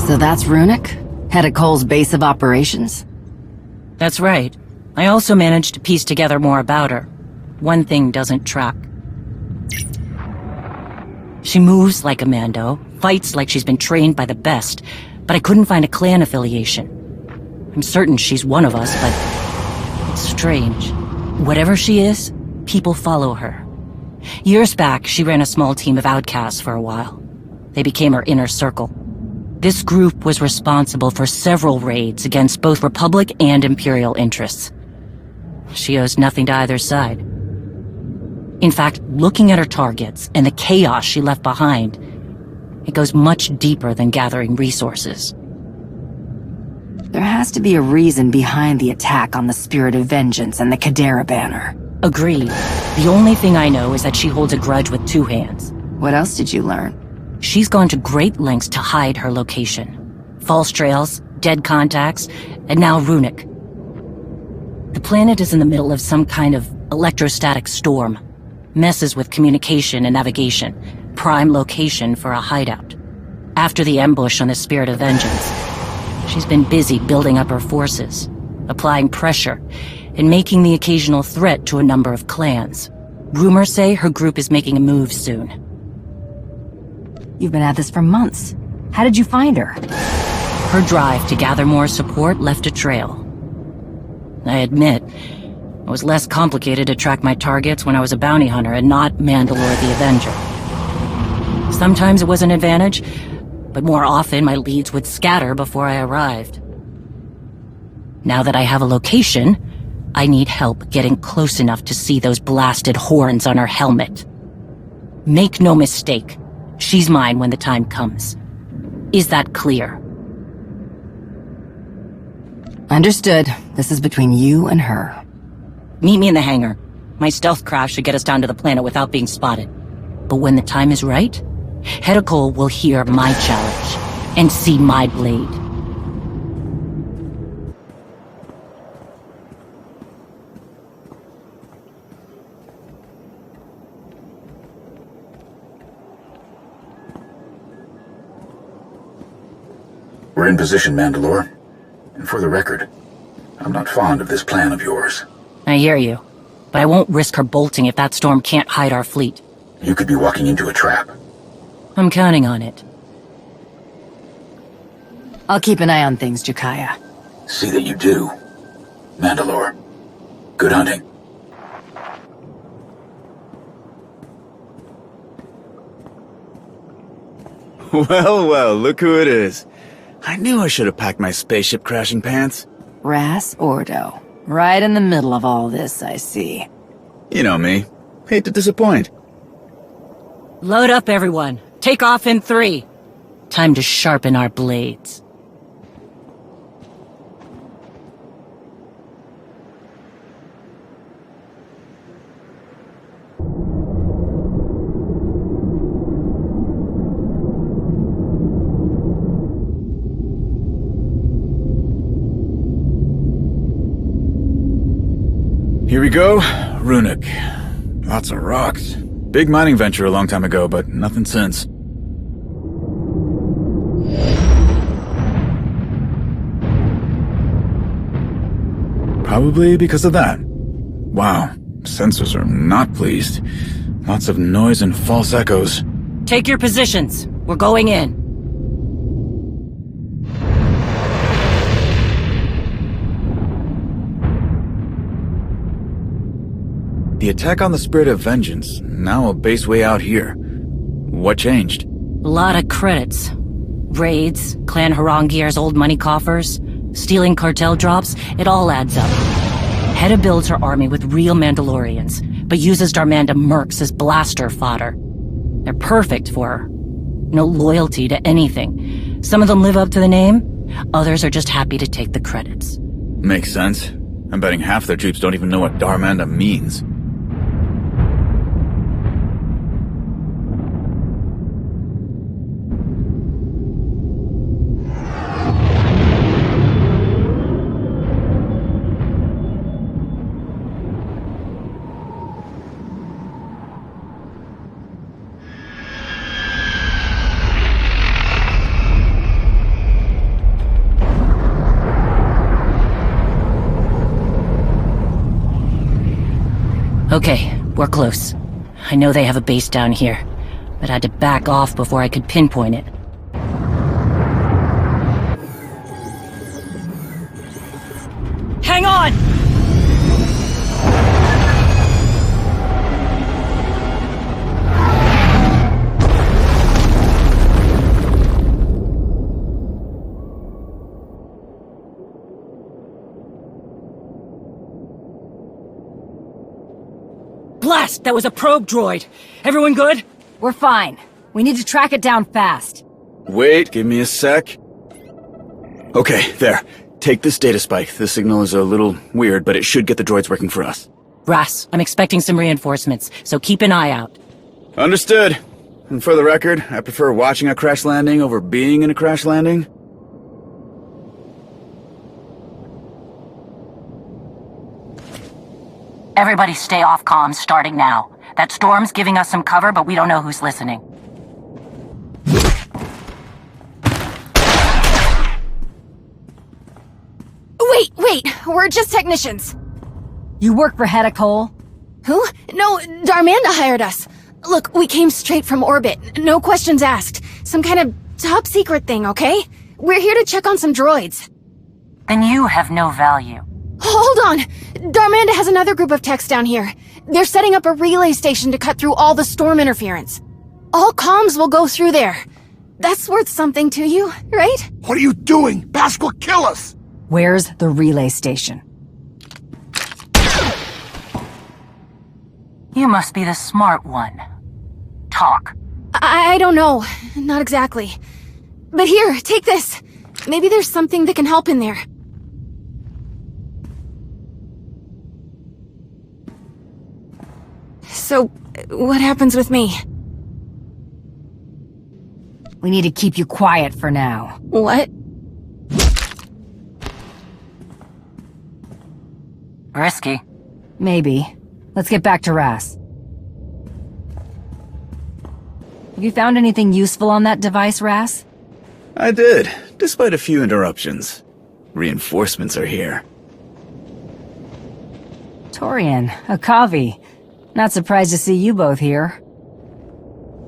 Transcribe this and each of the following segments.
So that's Runic? Heta Kol's base of operations? That's right. I also managed to piece together more about her. One thing doesn't track. She moves like a Mando, fights like she's been trained by the best, but I couldn't find a clan affiliation. I'm certain she's one of us, but it's strange. Whatever she is, people follow her. Years back, she ran a small team of outcasts for a while. They became her inner circle. This group was responsible for several raids against both Republic and Imperial interests. She owes nothing to either side. In fact, looking at her targets and the chaos she left behind, it goes much deeper than gathering resources. There has to be a reason behind the attack on the Spirit of Vengeance and the Kadera banner. Agreed. The only thing I know is that she holds a grudge with two hands. What else did you learn? She's gone to great lengths to hide her location. False trails, dead contacts, and now Runic. The planet is in the middle of some kind of electrostatic storm. Messes with communication and navigation. Prime location for a hideout. After the ambush on the Spirit of Vengeance, she's been busy building up her forces, applying pressure, and making the occasional threat to a number of clans. Rumors say her group is making a move soon. You've been at this for months. How did you find her? Her drive to gather more support left a trail. I admit, it was less complicated to track my targets when I was a bounty hunter and not Mandalore the Avenger. Sometimes it was an advantage, but more often my leads would scatter before I arrived. Now that I have a location, I need help getting close enough to see those blasted horns on her helmet. Make no mistake, she's mine when the time comes. Is that clear? Understood. This is between you and her. Meet me in the hangar. My stealth craft should get us down to the planet without being spotted. But when the time is right, Heta Kol will hear my challenge and see my blade. We're in position, Mandalore. And for the record, I'm not fond of this plan of yours. I hear you, but I won't risk her bolting if that storm can't hide our fleet. You could be walking into a trap. I'm counting on it. I'll keep an eye on things, Jakaya. See that you do. Mandalore, good hunting. Well, well, look who it is. I knew I should have packed my spaceship crashing pants. Ras Ordo. Right in the middle of all this, I see. You know me. Hate to disappoint. Load up, everyone. Take off in 3. Time to sharpen our blades. Here we go. Ruhnuk. Lots of rocks. Big mining venture a long time ago, but nothing since. Probably because of that. Wow. Sensors are not pleased. Lots of noise and false echoes. Take your positions. We're going in. The attack on the Spirit of Vengeance, now a base way out here. What changed? A lot of credits. Raids, Clan Harangir's old money coffers, stealing cartel drops, it all adds up. Heta builds her army with real Mandalorians, but uses Darmanda mercs as blaster fodder. They're perfect for her. No loyalty to anything. Some of them live up to the name, others are just happy to take the credits. Makes sense. I'm betting half their troops don't even know what Darmanda means. Okay, we're close. I know they have a base down here, but I had to back off before I could pinpoint it. Hang on! Blast! That was a probe droid! Everyone good? We're fine. We need to track it down fast. Wait, give me a sec. Okay, there. Take this data spike. The signal is a little weird, but it should get the droids working for us. Ras, I'm expecting some reinforcements, so keep an eye out. Understood. And for the record, I prefer watching a crash landing over being in a crash landing. Everybody stay off comms starting now. That storm's giving us some cover, but we don't know who's listening. Wait, we're just technicians. You work for Heta Kol? Who? No, Darmanda hired us. Look, we came straight from orbit. No questions asked. Some kind of top secret thing, okay? We're here to check on some droids. Then you have no value. Hold on! Darmanda has another group of techs down here. They're setting up a relay station to cut through all the storm interference. All comms will go through there. That's worth something to you, right? What are you doing? Bask will kill us! Where's the relay station? You must be the smart one. Talk. I don't know. Not exactly. But here, take this. Maybe there's something that can help in there. So, what happens with me? We need to keep you quiet for now. What? Risky. Maybe. Let's get back to Ras. Have you found anything useful on that device, Ras? I did, despite a few interruptions. Reinforcements are here. Torian, Akavi. Not surprised to see you both here.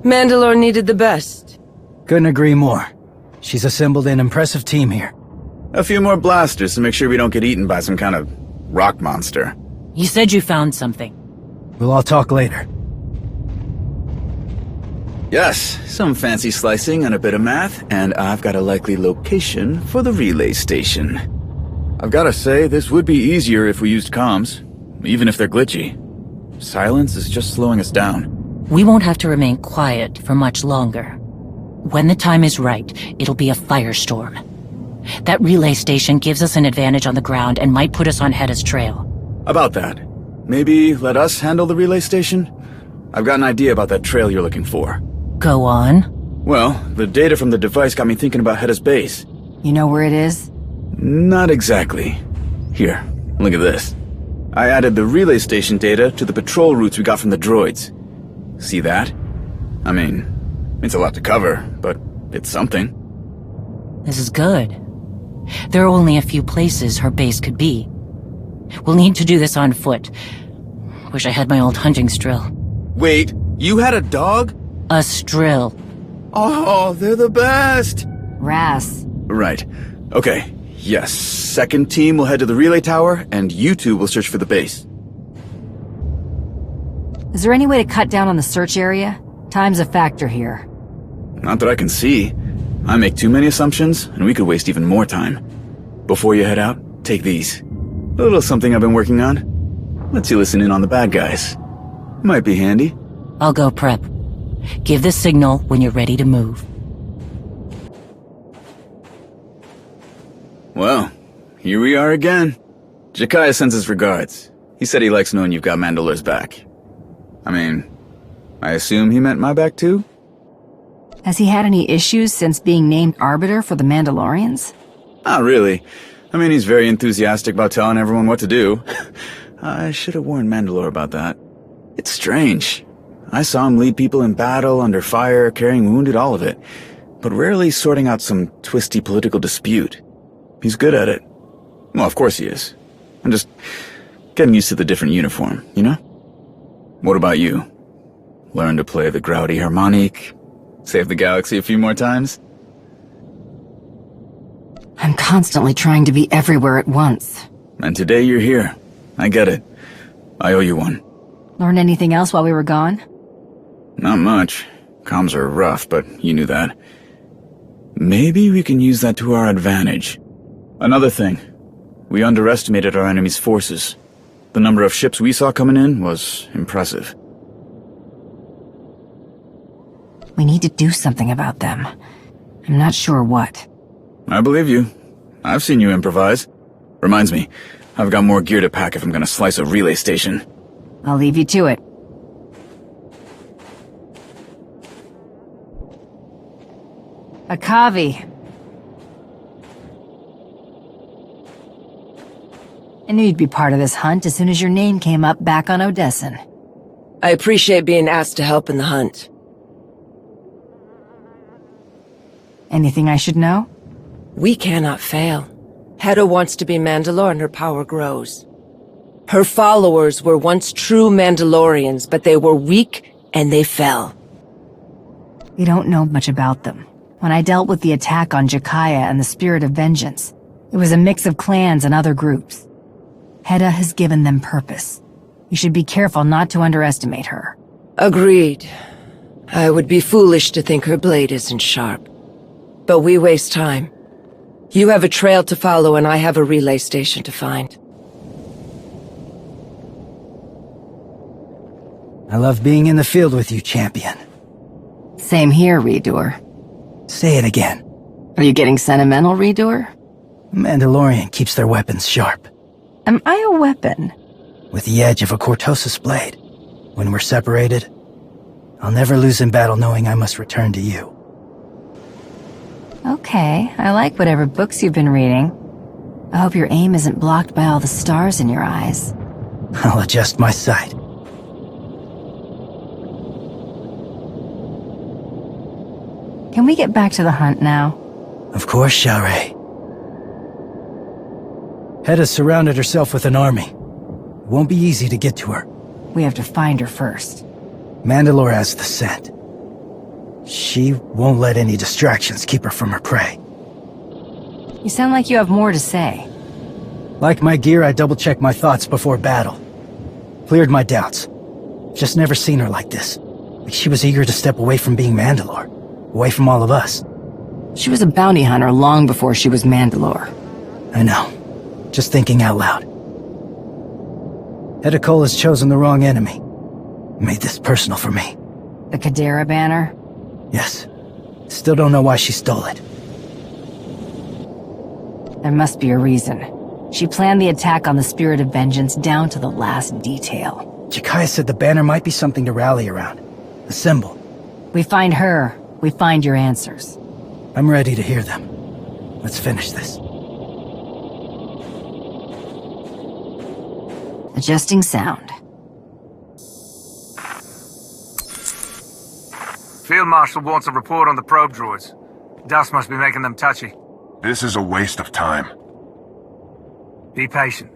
Mandalore needed the best. Couldn't agree more. She's assembled an impressive team here. A few more blasters to make sure we don't get eaten by some kind of rock monster. You said you found something. We'll all talk later. Yes, some fancy slicing and a bit of math, and I've got a likely location for the relay station. I've gotta say, this would be easier if we used comms, even if they're glitchy. Silence is just slowing us down. We won't have to remain quiet for much longer. When the time is right, it'll be a firestorm. That relay station gives us an advantage on the ground and might put us on Heda's trail. About that, maybe let us handle the relay station? I've got an idea about that trail you're looking for. Go on. Well, the data from the device got me thinking about Heda's base. You know where it is? Not exactly. Here, look at this. I added the relay station data to the patrol routes we got from the droids. See that? I mean, it's a lot to cover, but it's something. This is good. There are only a few places her base could be. We'll need to do this on foot. Wish I had my old hunting strill. Wait, you had a dog? A strill. Oh, they're the best! Ras. Right. Okay. Yes. Second team will head to the relay tower, and you two will search for the base. Is there any way to cut down on the search area? Time's a factor here. Not that I can see. I make too many assumptions, and we could waste even more time. Before you head out, take these. A little something I've been working on. Lets you listen in on the bad guys. Might be handy. I'll go prep. Give the signal when you're ready to move. Well, here we are again. Jakaya sends his regards. He said he likes knowing you've got Mandalore's back. I mean, I assume he meant my back too? Has he had any issues since being named Arbiter for the Mandalorians? Not really. I mean, he's very enthusiastic about telling everyone what to do. I should have warned Mandalore about that. It's strange. I saw him lead people in battle, under fire, carrying wounded, all of it. But rarely sorting out some twisty political dispute. He's good at it. Well, of course he is. I'm just getting used to the different uniform, you know? What about you? Learn to play the grouty harmonic? Save the galaxy a few more times? I'm constantly trying to be everywhere at once. And today you're here. I get it. I owe you one. Learn anything else while we were gone? Not much. Comms are rough, but you knew that. Maybe we can use that to our advantage. Another thing. We underestimated our enemy's forces. The number of ships we saw coming in was impressive. We need to do something about them. I'm not sure what. I believe you. I've seen you improvise. Reminds me, I've got more gear to pack if I'm gonna slice a relay station. I'll leave you to it. Akavi. I knew you'd be part of this hunt as soon as your name came up back on Odessan. I appreciate being asked to help in the hunt. Anything I should know? We cannot fail. Heta wants to be Mandalore and her power grows. Her followers were once true Mandalorians, but they were weak and they fell. We don't know much about them. When I dealt with the attack on Jakaya and the Spirit of Vengeance, it was a mix of clans and other groups. Heda has given them purpose. You should be careful not to underestimate her. Agreed. I would be foolish to think her blade isn't sharp. But we waste time. You have a trail to follow and I have a relay station to find. I love being in the field with you, champion. Same here, Redoer. Say it again. Are you getting sentimental, Redoer? Mandalorian keeps their weapons sharp. Am I a weapon? With the edge of a Cortosis blade. When we're separated, I'll never lose in battle knowing I must return to you. Okay, I like whatever books you've been reading. I hope your aim isn't blocked by all the stars in your eyes. I'll adjust my sight. Can we get back to the hunt now? Of course, Shae. Heda's surrounded herself with an army. It won't be easy to get to her. We have to find her first. Mandalore has the scent. She won't let any distractions keep her from her prey. You sound like you have more to say. Like my gear, I double-checked my thoughts before battle. Cleared my doubts. Just never seen her like this. Like she was eager to step away from being Mandalore. Away from all of us. She was a bounty hunter long before she was Mandalore. I know. Just thinking out loud. Heta Kol has chosen the wrong enemy. Made this personal for me. The Kadera banner? Yes. Still don't know why she stole it. There must be a reason. She planned the attack on the Spirit of Vengeance down to the last detail. Jakaya said the banner might be something to rally around. A symbol. We find her, we find your answers. I'm ready to hear them. Let's finish this. Adjusting sound. Field Marshal wants a report on the probe droids. Dust must be making them touchy. This is a waste of time. Be patient.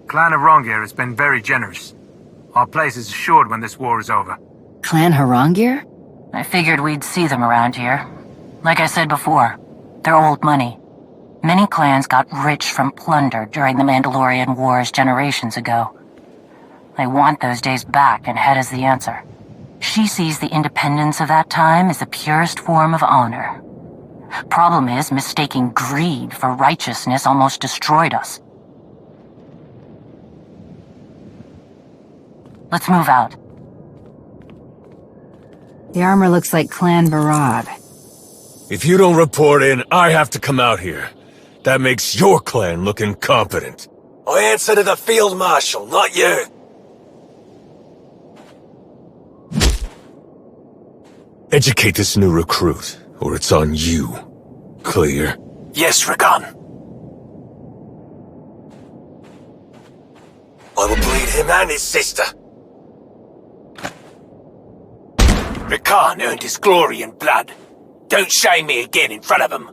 Clan Harongir has been very generous. Our place is assured when this war is over. Clan Harongir? I figured we'd see them around here. Like I said before, they're old money. Many clans got rich from plunder during the Mandalorian Wars generations ago. They want those days back, and Heda's the answer. She sees the independence of that time as the purest form of honor. Problem is, mistaking greed for righteousness almost destroyed us. Let's move out. The armor looks like Clan Barad. If you don't report in, I have to come out here. That makes your clan look incompetent. I answer to the Field Marshal, not you. Educate this new recruit, or it's on you. Clear? Yes, Rakan. I will bleed him and his sister. Rakan earned his glory in blood. Don't shame me again in front of him.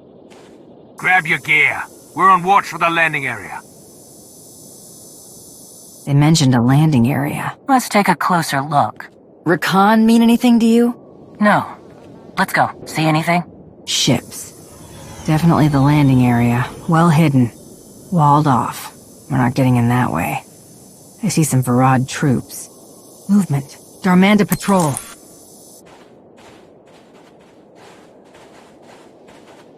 Grab your gear. We're on watch for the landing area. They mentioned a landing area. Let's take a closer look. Recon mean anything to you? No. Let's go. See anything? Ships. Definitely the landing area. Well hidden. Walled off. We're not getting in that way. I see some Varad troops. Movement. Darmanda patrol.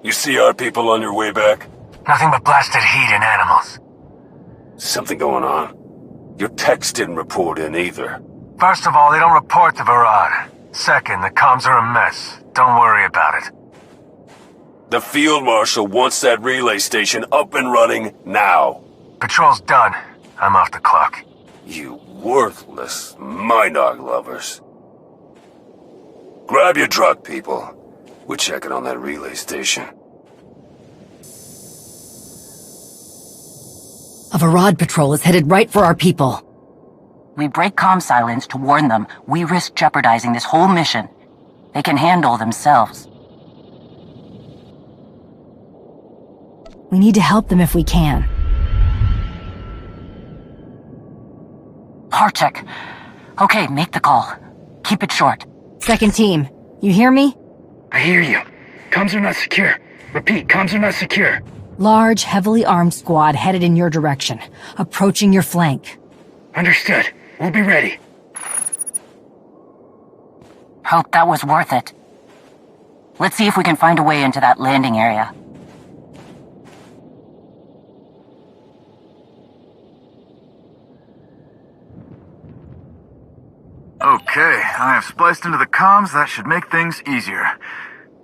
You see our people on your way back? Nothing but blasted heat and animals. Something going on? Your techs didn't report in either. First of all, they don't report to Varad. Second, the comms are a mess. Don't worry about it. The Field Marshal wants that relay station up and running now. Patrol's done. I'm off the clock. You worthless Minog lovers. Grab your truck, people. We're checking on that relay station. A Varad patrol is headed right for our people. We break comm silence to warn them. We risk jeopardizing this whole mission. They can handle themselves. We need to help them if we can. Harchek. Okay, make the call. Keep it short. Second team, you hear me? I hear you. Comms are not secure. Repeat, comms are not secure. Large, heavily armed squad headed in your direction, approaching your flank. Understood. We'll be ready. Hope that was worth it. Let's see if we can find a way into that landing area. Okay, I have spliced into the comms. That should make things easier.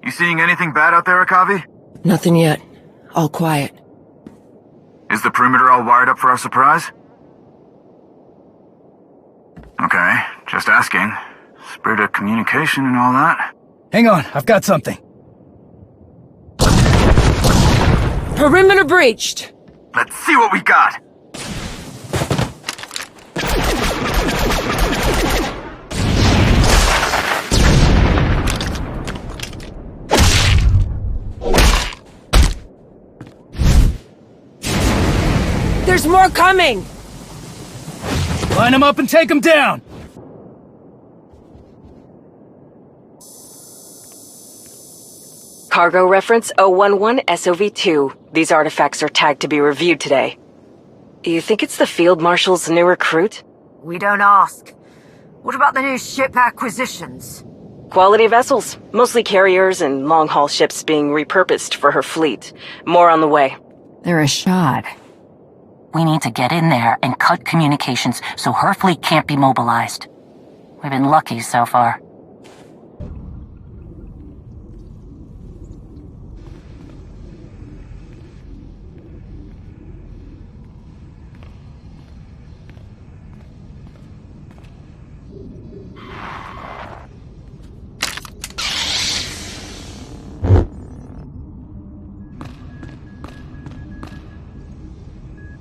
You seeing anything bad out there, Akavi? Nothing yet. All quiet. Is the perimeter all wired up for our surprise? Okay, just asking. Spirit of communication and all that. Hang on, I've got something. Perimeter breached! Let's see what we got! There's more coming! Line them up and take them down! Cargo reference 011 SOV-2. These artifacts are tagged to be reviewed today. You think it's the Field Marshal's new recruit? We don't ask. What about the new ship acquisitions? Quality vessels, mostly carriers and long-haul ships being repurposed for her fleet. More on the way. They're a shot. We need to get in there and cut communications so her fleet can't be mobilized. We've been lucky so far.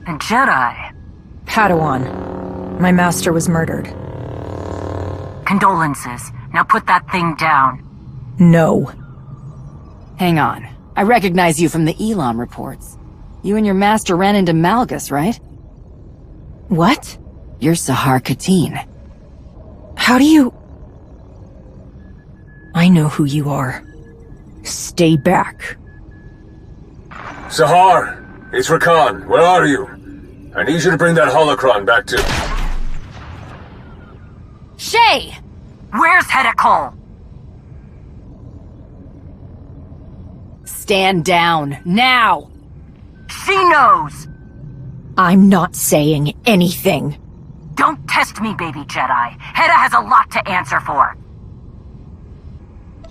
A Jedi. Padawan. My master was murdered. Condolences. Now put that thing down. No. Hang on. I recognize you from the Elam reports. You and your master ran into Malgus, right? What? You're Sahar Katin. How do you... I know who you are. Stay back. Sahar, it's Rakan. Where are you? I need you to bring that holocron back to... Shae! Where's Heta Kol? Stand down, now! She knows! I'm not saying anything. Don't test me, baby Jedi. Heda has a lot to answer for.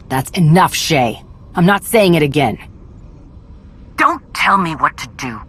That's enough, Shae. I'm not saying it again. Don't tell me what to do.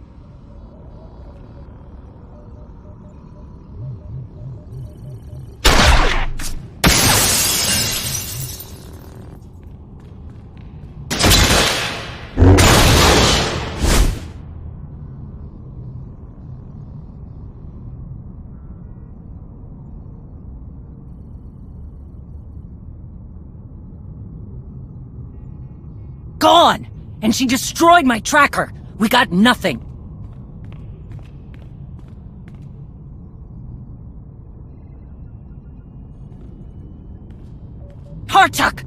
Gone! And she destroyed my tracker! We got nothing! Chuck!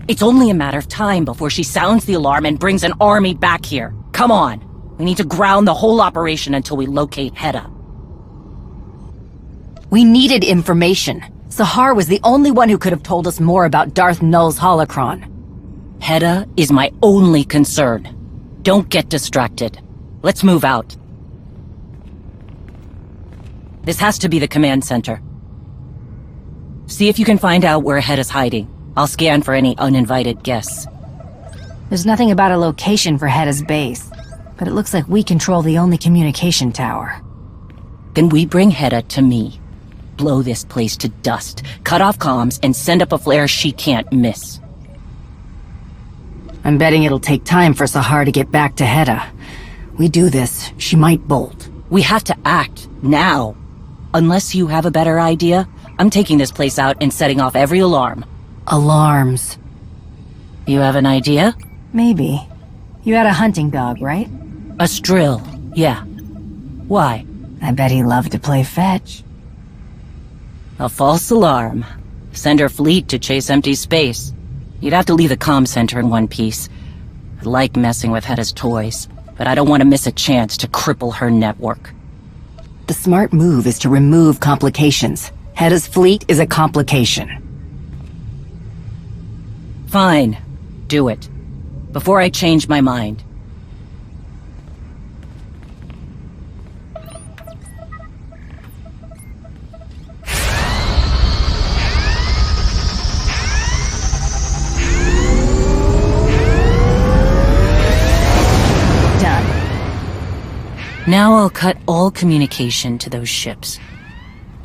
It's only a matter of time before she sounds the alarm and brings an army back here. Come on. We need to ground the whole operation until we locate Heda. We needed information. Sahar was the only one who could have told us more about Darth Null's holocron. Heda is my only concern. Don't get distracted. Let's move out. This has to be the command center. See if you can find out where Heda's hiding. I'll scan for any uninvited guests. There's nothing about a location for Heda's base, but it looks like we control the only communication tower. Then we bring Heda to me. Blow this place to dust, cut off comms, and send up a flare she can't miss. I'm betting it'll take time for Sahar to get back to Heda. We do this, she might bolt. We have to act, now. Unless you have a better idea, I'm taking this place out and setting off every alarm. Alarms. You have an idea? Maybe. You had a hunting dog, right? A Strill, yeah. Why? I bet he loved to play fetch. A false alarm. Send her fleet to chase empty space. You'd have to leave the comm center in one piece. I like messing with Heda's toys, but I don't want to miss a chance to cripple her network. The smart move is to remove complications. Heda's fleet is a complication. Fine. Do it. Before I change my mind. Now I'll cut all communication to those ships.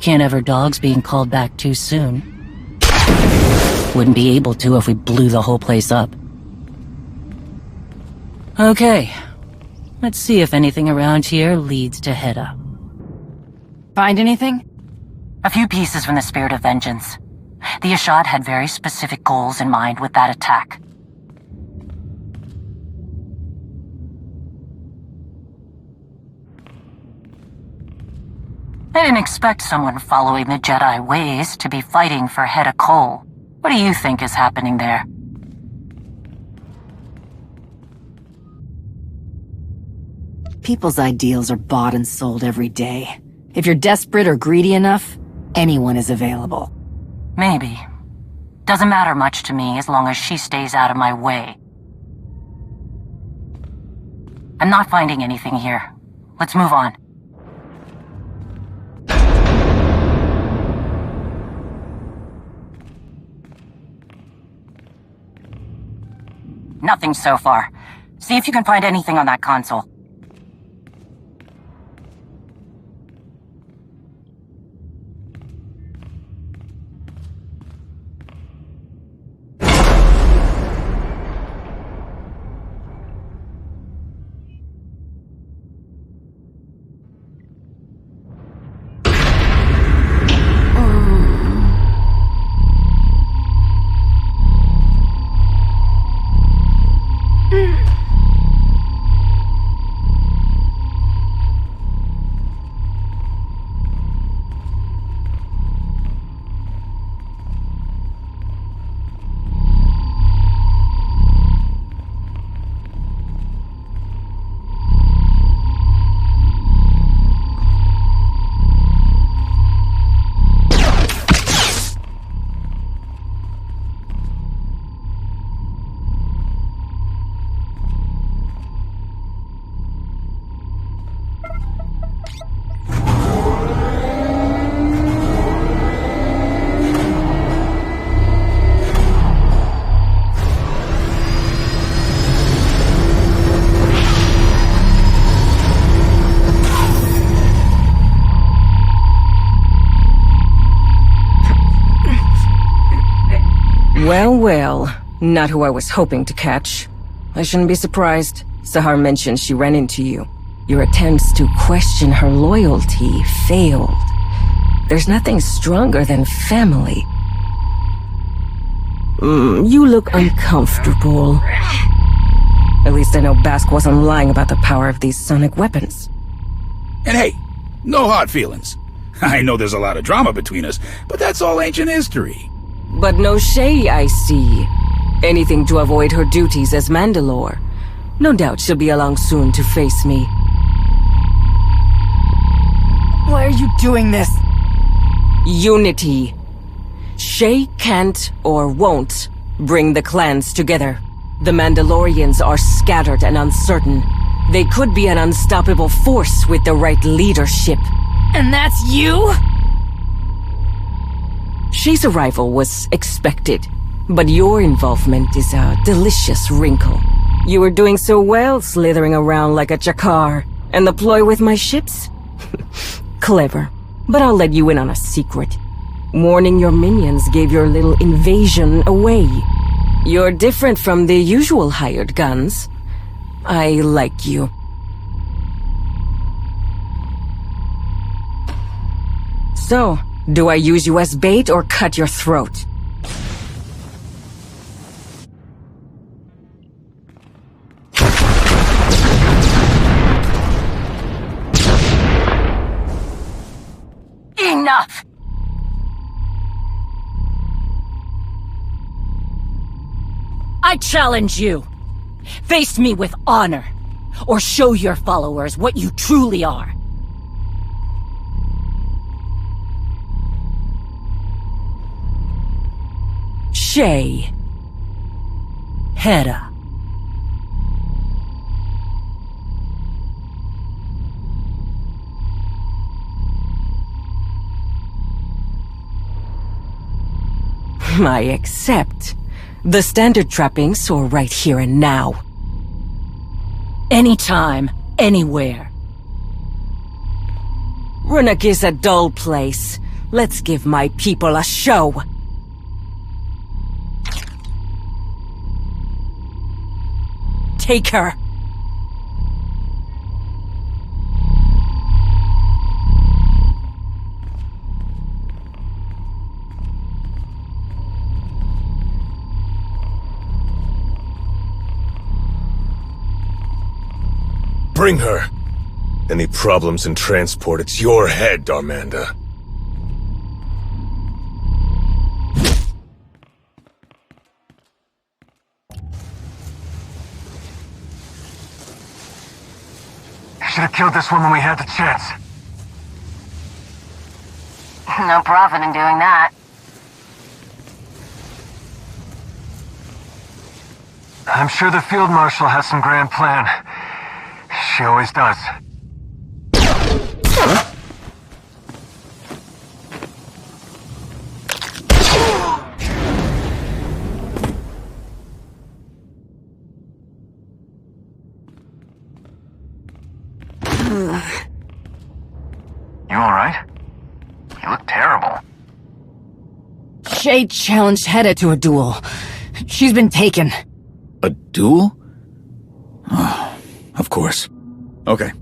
Can't have her dogs being called back too soon. Wouldn't be able to if we blew the whole place up. Okay. Let's see if anything around here leads to Heda. Find anything? A few pieces from the Spirit of Vengeance. The Ashad had very specific goals in mind with that attack. I didn't expect someone following the Jedi ways to be fighting for Heta Kol. What do you think is happening there? People's ideals are bought and sold every day. If you're desperate or greedy enough, anyone is available. Maybe. Doesn't matter much to me as long as she stays out of my way. I'm not finding anything here. Let's move on. Nothing so far. See if you can find anything on that console. Well, not who I was hoping to catch. I shouldn't be surprised. Sahar mentioned she ran into you. Your attempts to question her loyalty failed. There's nothing stronger than family. You look uncomfortable. At least I know Bask wasn't lying about the power of these sonic weapons. And hey, no hard feelings. I know there's a lot of drama between us, but that's all ancient history. But no Shae, I see. Anything to avoid her duties as Mandalore. No doubt she'll be along soon to face me. Why are you doing this? Unity. Shae can't or won't bring the clans together. The Mandalorians are scattered and uncertain. They could be an unstoppable force with the right leadership. And that's you? Shae's arrival was expected, but your involvement is a delicious wrinkle. You were doing so well slithering around like a chakar, and the ploy with my ships? Clever, but I'll let you in on a secret. Warning your minions gave your little invasion away. You're different from the usual hired guns. I like you. So, do I use you as bait or cut your throat? Enough! I challenge you. Face me with honor, or show your followers what you truly are. Shae. Heda. I accept. The standard trappings are right here and now. Anytime, anywhere. Runic is a dull place. Let's give my people a show. Take her. Bring her. Any problems in transport, it's your head, Darmanda. Should have killed this one when we had the chance. No profit in doing that. I'm sure the Field Marshal has some grand plan. She always does. Huh? You alright? You look terrible. Shae challenged Heta to a duel. She's been taken. A duel? Oh, of course. Okay.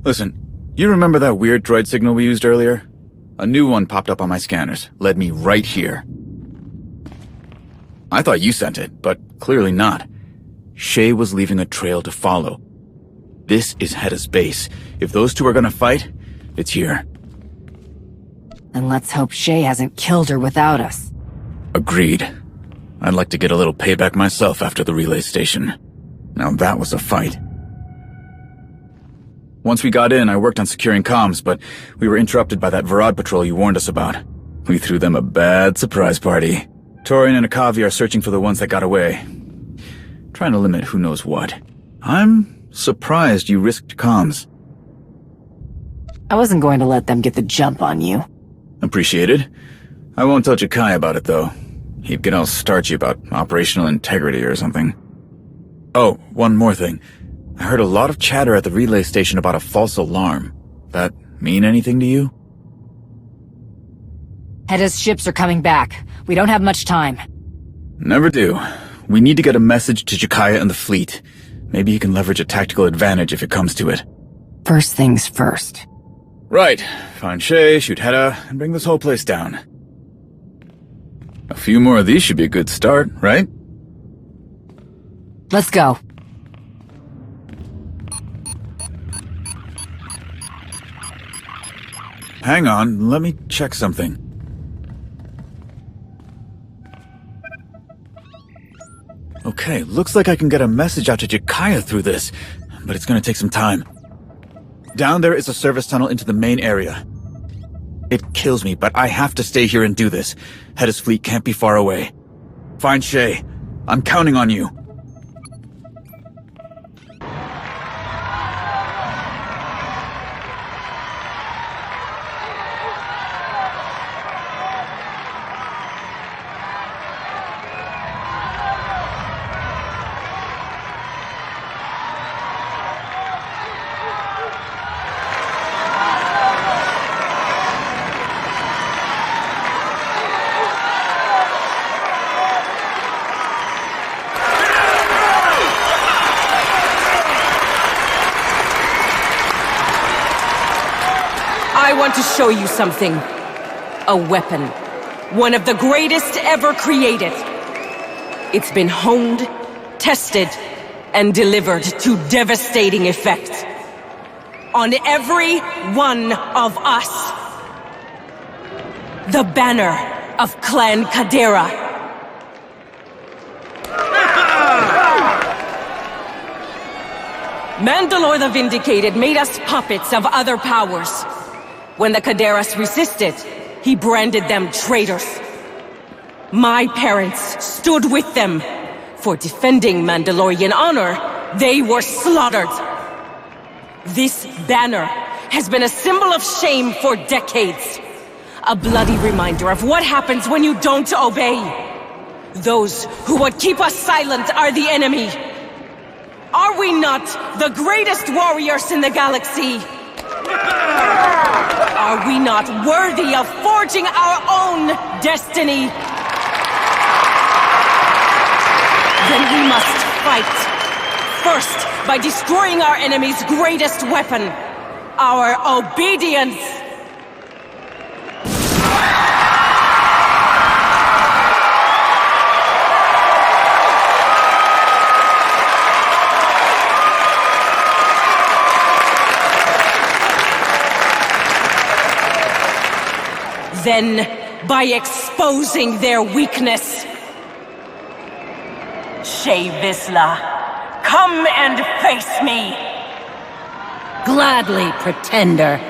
Listen, you remember that weird droid signal we used earlier? A new one popped up on my scanners, led me right here. I thought you sent it, but clearly not. Shae was leaving a trail to follow. This is Heda's base. If those two are gonna fight, it's here. And let's hope Shae hasn't killed her without us. Agreed. I'd like to get a little payback myself after the relay station. Now that was a fight. Once we got in, I worked on securing comms, but we were interrupted by that Varad patrol you warned us about. We threw them a bad surprise party. Torian and Akavi are searching for the ones that got away. Trying to limit who knows what. I'm surprised you risked comms. I wasn't going to let them get the jump on you. Appreciated. I won't tell Jakai about it, though. He'd get all starchy about operational integrity or something. Oh, one more thing. I heard a lot of chatter at the relay station about a false alarm. That mean anything to you? Heda's ships are coming back. We don't have much time. Never do. We need to get a message to Jakaya and the fleet. Maybe he can leverage a tactical advantage if it comes to it. First things first. Right. Find Shae, shoot Heta, and bring this whole place down. A few more of these should be a good start, right? Let's go. Hang on, let me check something. Okay, looks like I can get a message out to Jakaya through this, but it's gonna take some time. Down there is a service tunnel into the main area. It kills me, but I have to stay here and do this. Heda's fleet can't be far away. Find Shae. I'm counting on you. I want to show you something. A weapon. One of the greatest ever created. It's been honed, tested, and delivered to devastating effect. On every one of us. The banner of Clan Kadera. Mandalore the Vindicated made us puppets of other powers. When the Kaderas resisted, he branded them traitors. My parents stood with them. For defending Mandalorian honor, they were slaughtered. This banner has been a symbol of shame for decades. A bloody reminder of what happens when you don't obey. Those who would keep us silent are the enemy. Are we not the greatest warriors in the galaxy? Are we not worthy of forging our own destiny? Then we must fight. First, by destroying our enemy's greatest weapon, our obedience. Then, by exposing their weakness. Shae Visla, come and face me! Gladly, Pretender.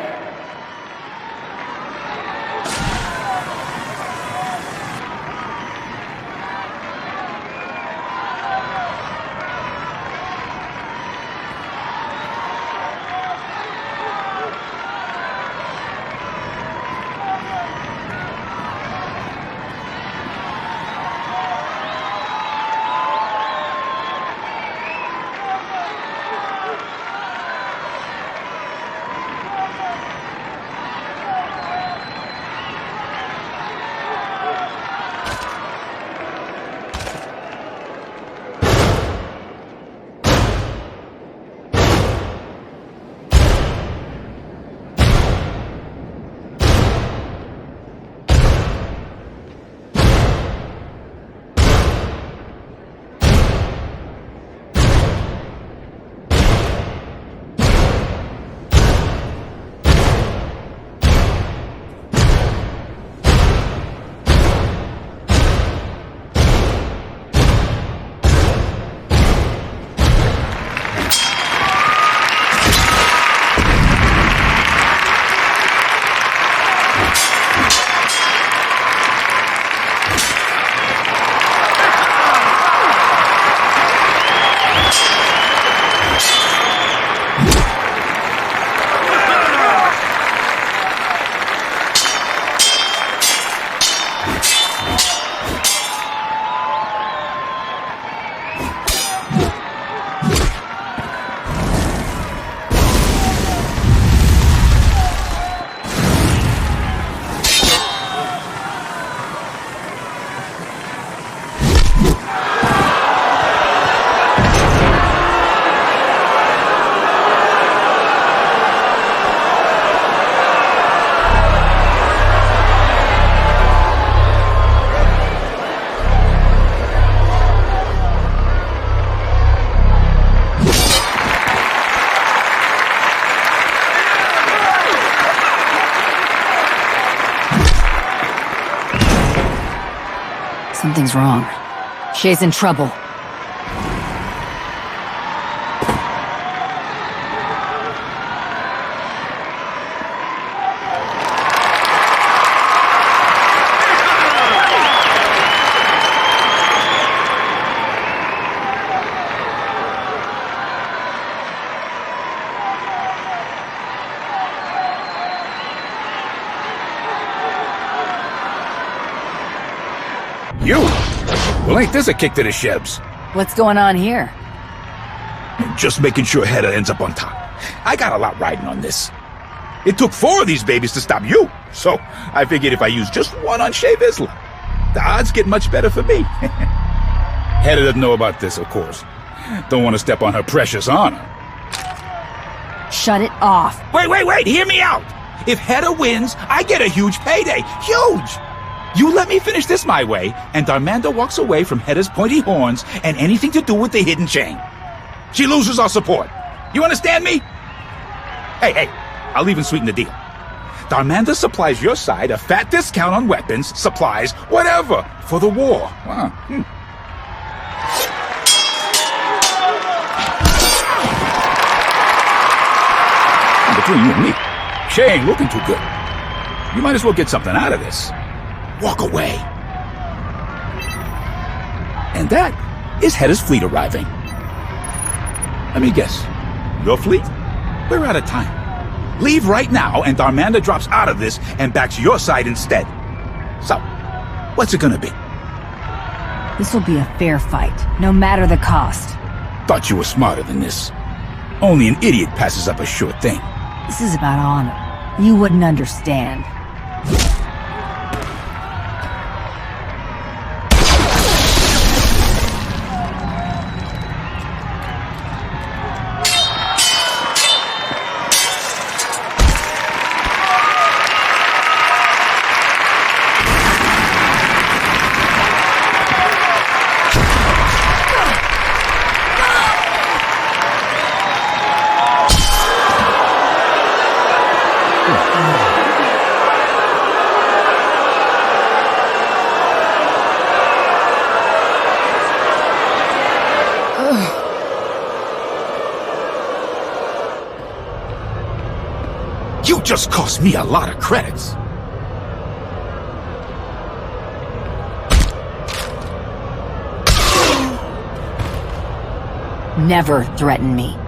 Something's wrong. Shae's in trouble. Well, ain't this a kick to the shebs? What's going on here? Just making sure Heda ends up on top. I got a lot riding on this. It took 4 of these babies to stop you, so I figured if I use just one on Shae Visla, the odds get much better for me. Heda doesn't know about this, of course. Don't want to step on her precious honor. Shut it off. Wait, hear me out! If Heda wins, I get a huge payday. Huge! You let me finish this my way, and Darmanda walks away from Heda's pointy horns and anything to do with the hidden chain. She loses our support. You understand me? Hey, I'll even sweeten the deal. Darmanda supplies your side a fat discount on weapons, supplies, whatever, for the war. Between you and me, Shae ain't looking too good. You might as well get something out of this. Walk away. And that is Heda's fleet arriving. Let me guess. Your fleet? We're out of time. Leave right now, and Darmanda drops out of this and backs your side instead. So, what's it gonna be? This will be a fair fight, no matter the cost. Thought you were smarter than this. Only an idiot passes up a sure thing. This is about honor. You wouldn't understand. You just cost me a lot of credits. Never threaten me.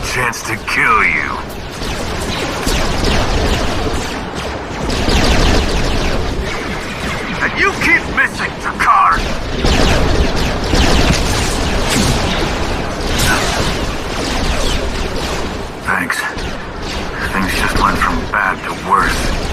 a chance to kill you. And you keep missing, Takar! Thanks. Things just went from bad to worse.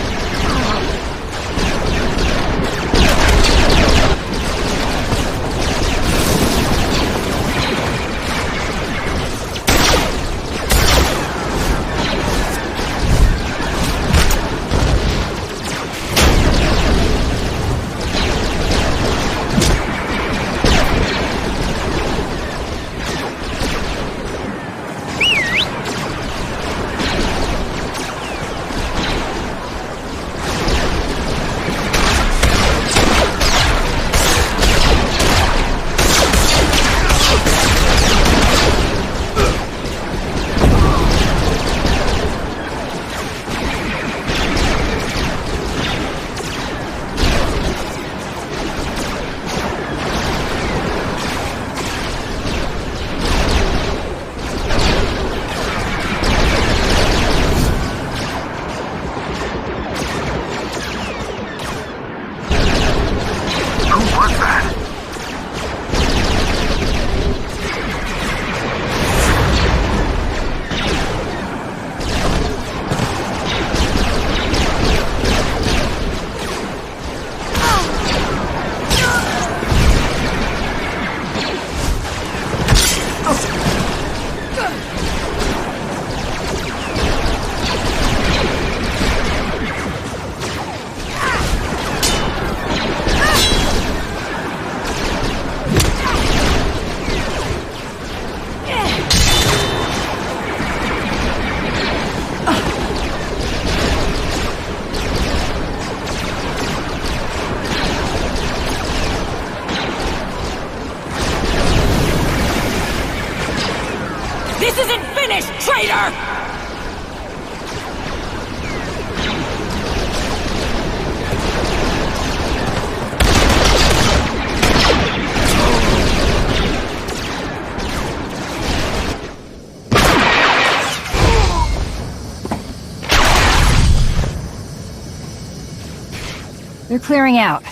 They're clearing out.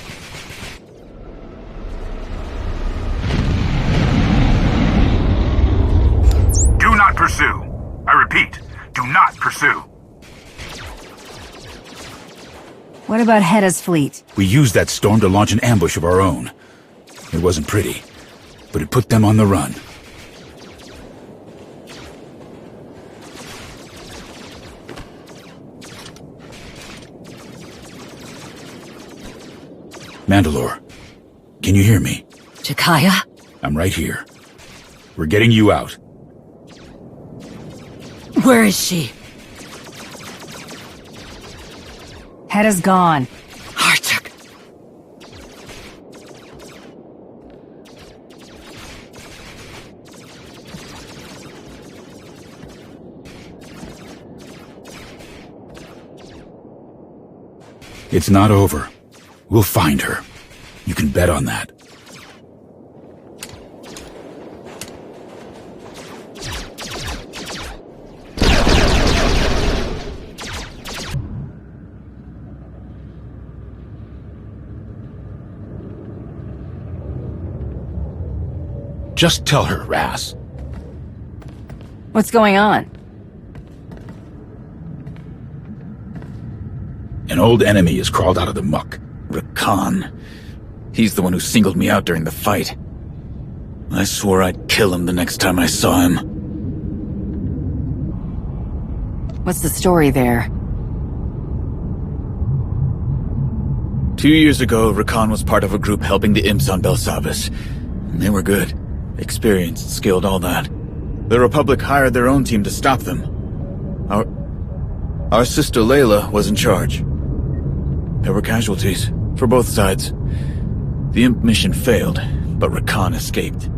Do not pursue. I repeat, do not pursue. What about Heda's fleet? We used that storm to launch an ambush of our own. It wasn't pretty, but it put them on the run. Mandalore, can you hear me? Jakaya? I'm right here. We're getting you out. Where is she? Heda's gone. Artuk. It's not over. We'll find her. You can bet on that. Just tell her, Ras. What's going on? An old enemy has crawled out of the muck. Rakan. He's the one who singled me out during the fight. I swore I'd kill him the next time I saw him. What's the story there? 2 years ago, Rakan was part of a group helping the imps on Belsavis. They were good. Experienced, skilled, all that. The Republic hired their own team to stop them. Our sister Layla was in charge. There were casualties, for both sides. The imp mission failed, but Rakan escaped.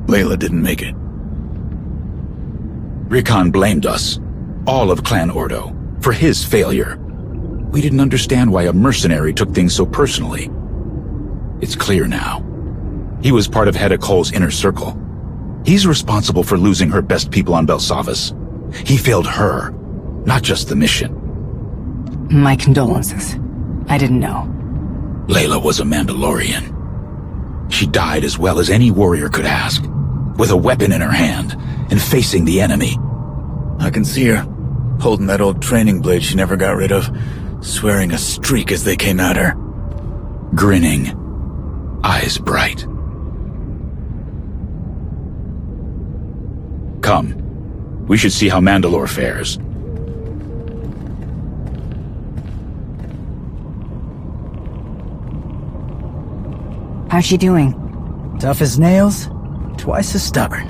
Layla didn't make it. Rakan blamed us, all of Clan Ordo, for his failure. We didn't understand why a mercenary took things so personally. It's clear now. He was part of Heta Kol's inner circle. He's responsible for losing her best people on Belsavis. He failed her, not just the mission. My condolences. I didn't know. Layla was a Mandalorian. She died as well as any warrior could ask, with a weapon in her hand and facing the enemy. I can see her, holding that old training blade she never got rid of, swearing a streak as they came at her. Grinning, eyes bright. Come, we should see how Mandalore fares. How's she doing? Tough as nails, twice as stubborn.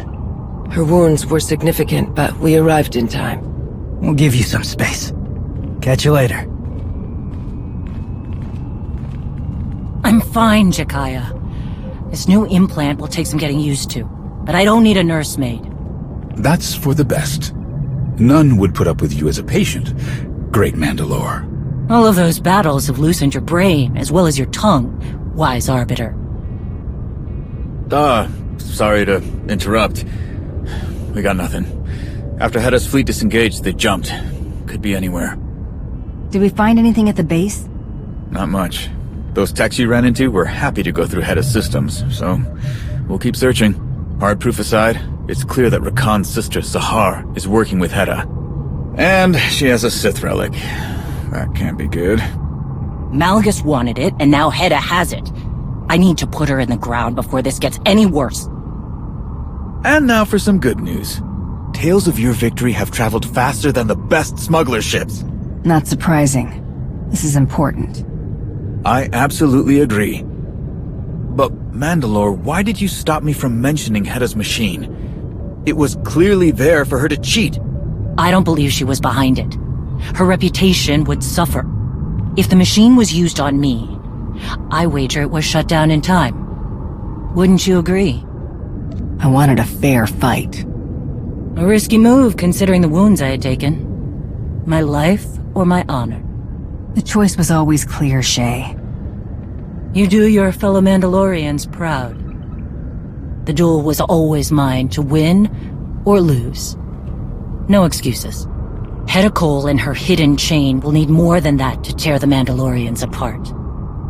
Her wounds were significant, but we arrived in time. We'll give you some space. Catch you later. I'm fine, Jakaya. This new implant will take some getting used to, but I don't need a nursemaid. That's for the best. None would put up with you as a patient, great Mandalore. All of those battles have loosened your brain, as well as your tongue, wise arbiter. Sorry to interrupt. We got nothing. After Heda's fleet disengaged, they jumped. Could be anywhere. Did we find anything at the base? Not much. Those techs you ran into were happy to go through Heda's systems, so we'll keep searching. Hard proof aside, it's clear that Rakan's sister, Sahar, is working with Heta. And she has a Sith relic. That can't be good. Malgus wanted it, and now Heda has it. I need to put her in the ground before this gets any worse. And now for some good news. Tales of your victory have traveled faster than the best smuggler ships. Not surprising. This is important. I absolutely agree. But, Mandalore, why did you stop me from mentioning Heda's machine? It was clearly there for her to cheat. I don't believe she was behind it. Her reputation would suffer. If the machine was used on me, I wager it was shut down in time. Wouldn't you agree? I wanted a fair fight. A risky move, considering the wounds I had taken. My life or my honor? The choice was always clear, Shae. You do your fellow Mandalorians proud. The duel was always mine to win or lose. No excuses. Heta Kol and her hidden chain will need more than that to tear the Mandalorians apart.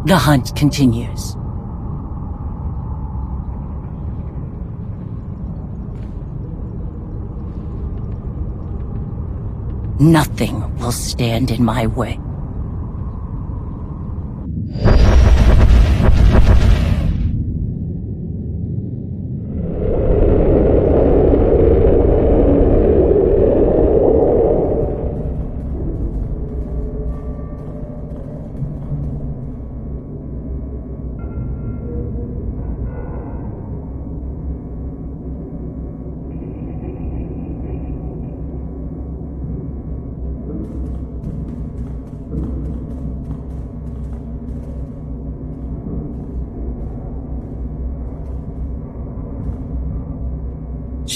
The hunt continues. Nothing will stand in my way.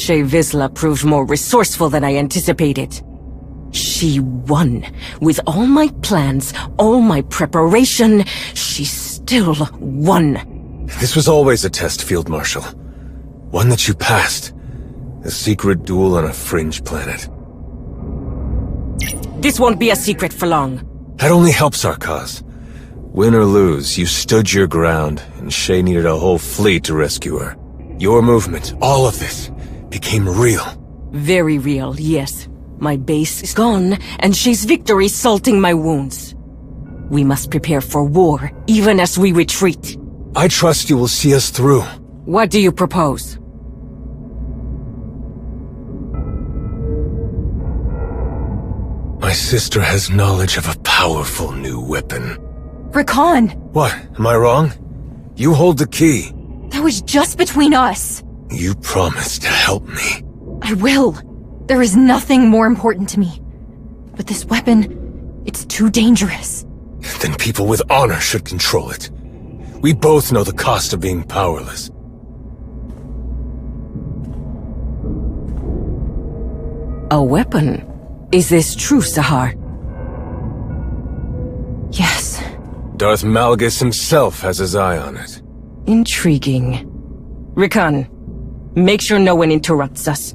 Shae Visla proved more resourceful than I anticipated. She won. With all my plans, all my preparation, she still won. This was always a test, Field Marshal. One that you passed. A secret duel on a fringe planet. This won't be a secret for long. That only helps our cause. Win or lose, you stood your ground, and Shae needed a whole fleet to rescue her. Your movement, all of this, became real. Very real, yes. My base is gone, and Shae's victory salting my wounds. We must prepare for war, even as we retreat. I trust you will see us through. What do you propose? My sister has knowledge of a powerful new weapon. Rakan! What? Am I wrong? You hold the key. That was just between us. You promised to help me. I will. There is nothing more important to me. But this weapon, it's too dangerous. Then people with honor should control it. We both know the cost of being powerless. A weapon? Is this true, Sahar? Yes. Darth Malgus himself has his eye on it. Intriguing. Rakan, Make sure no one interrupts us.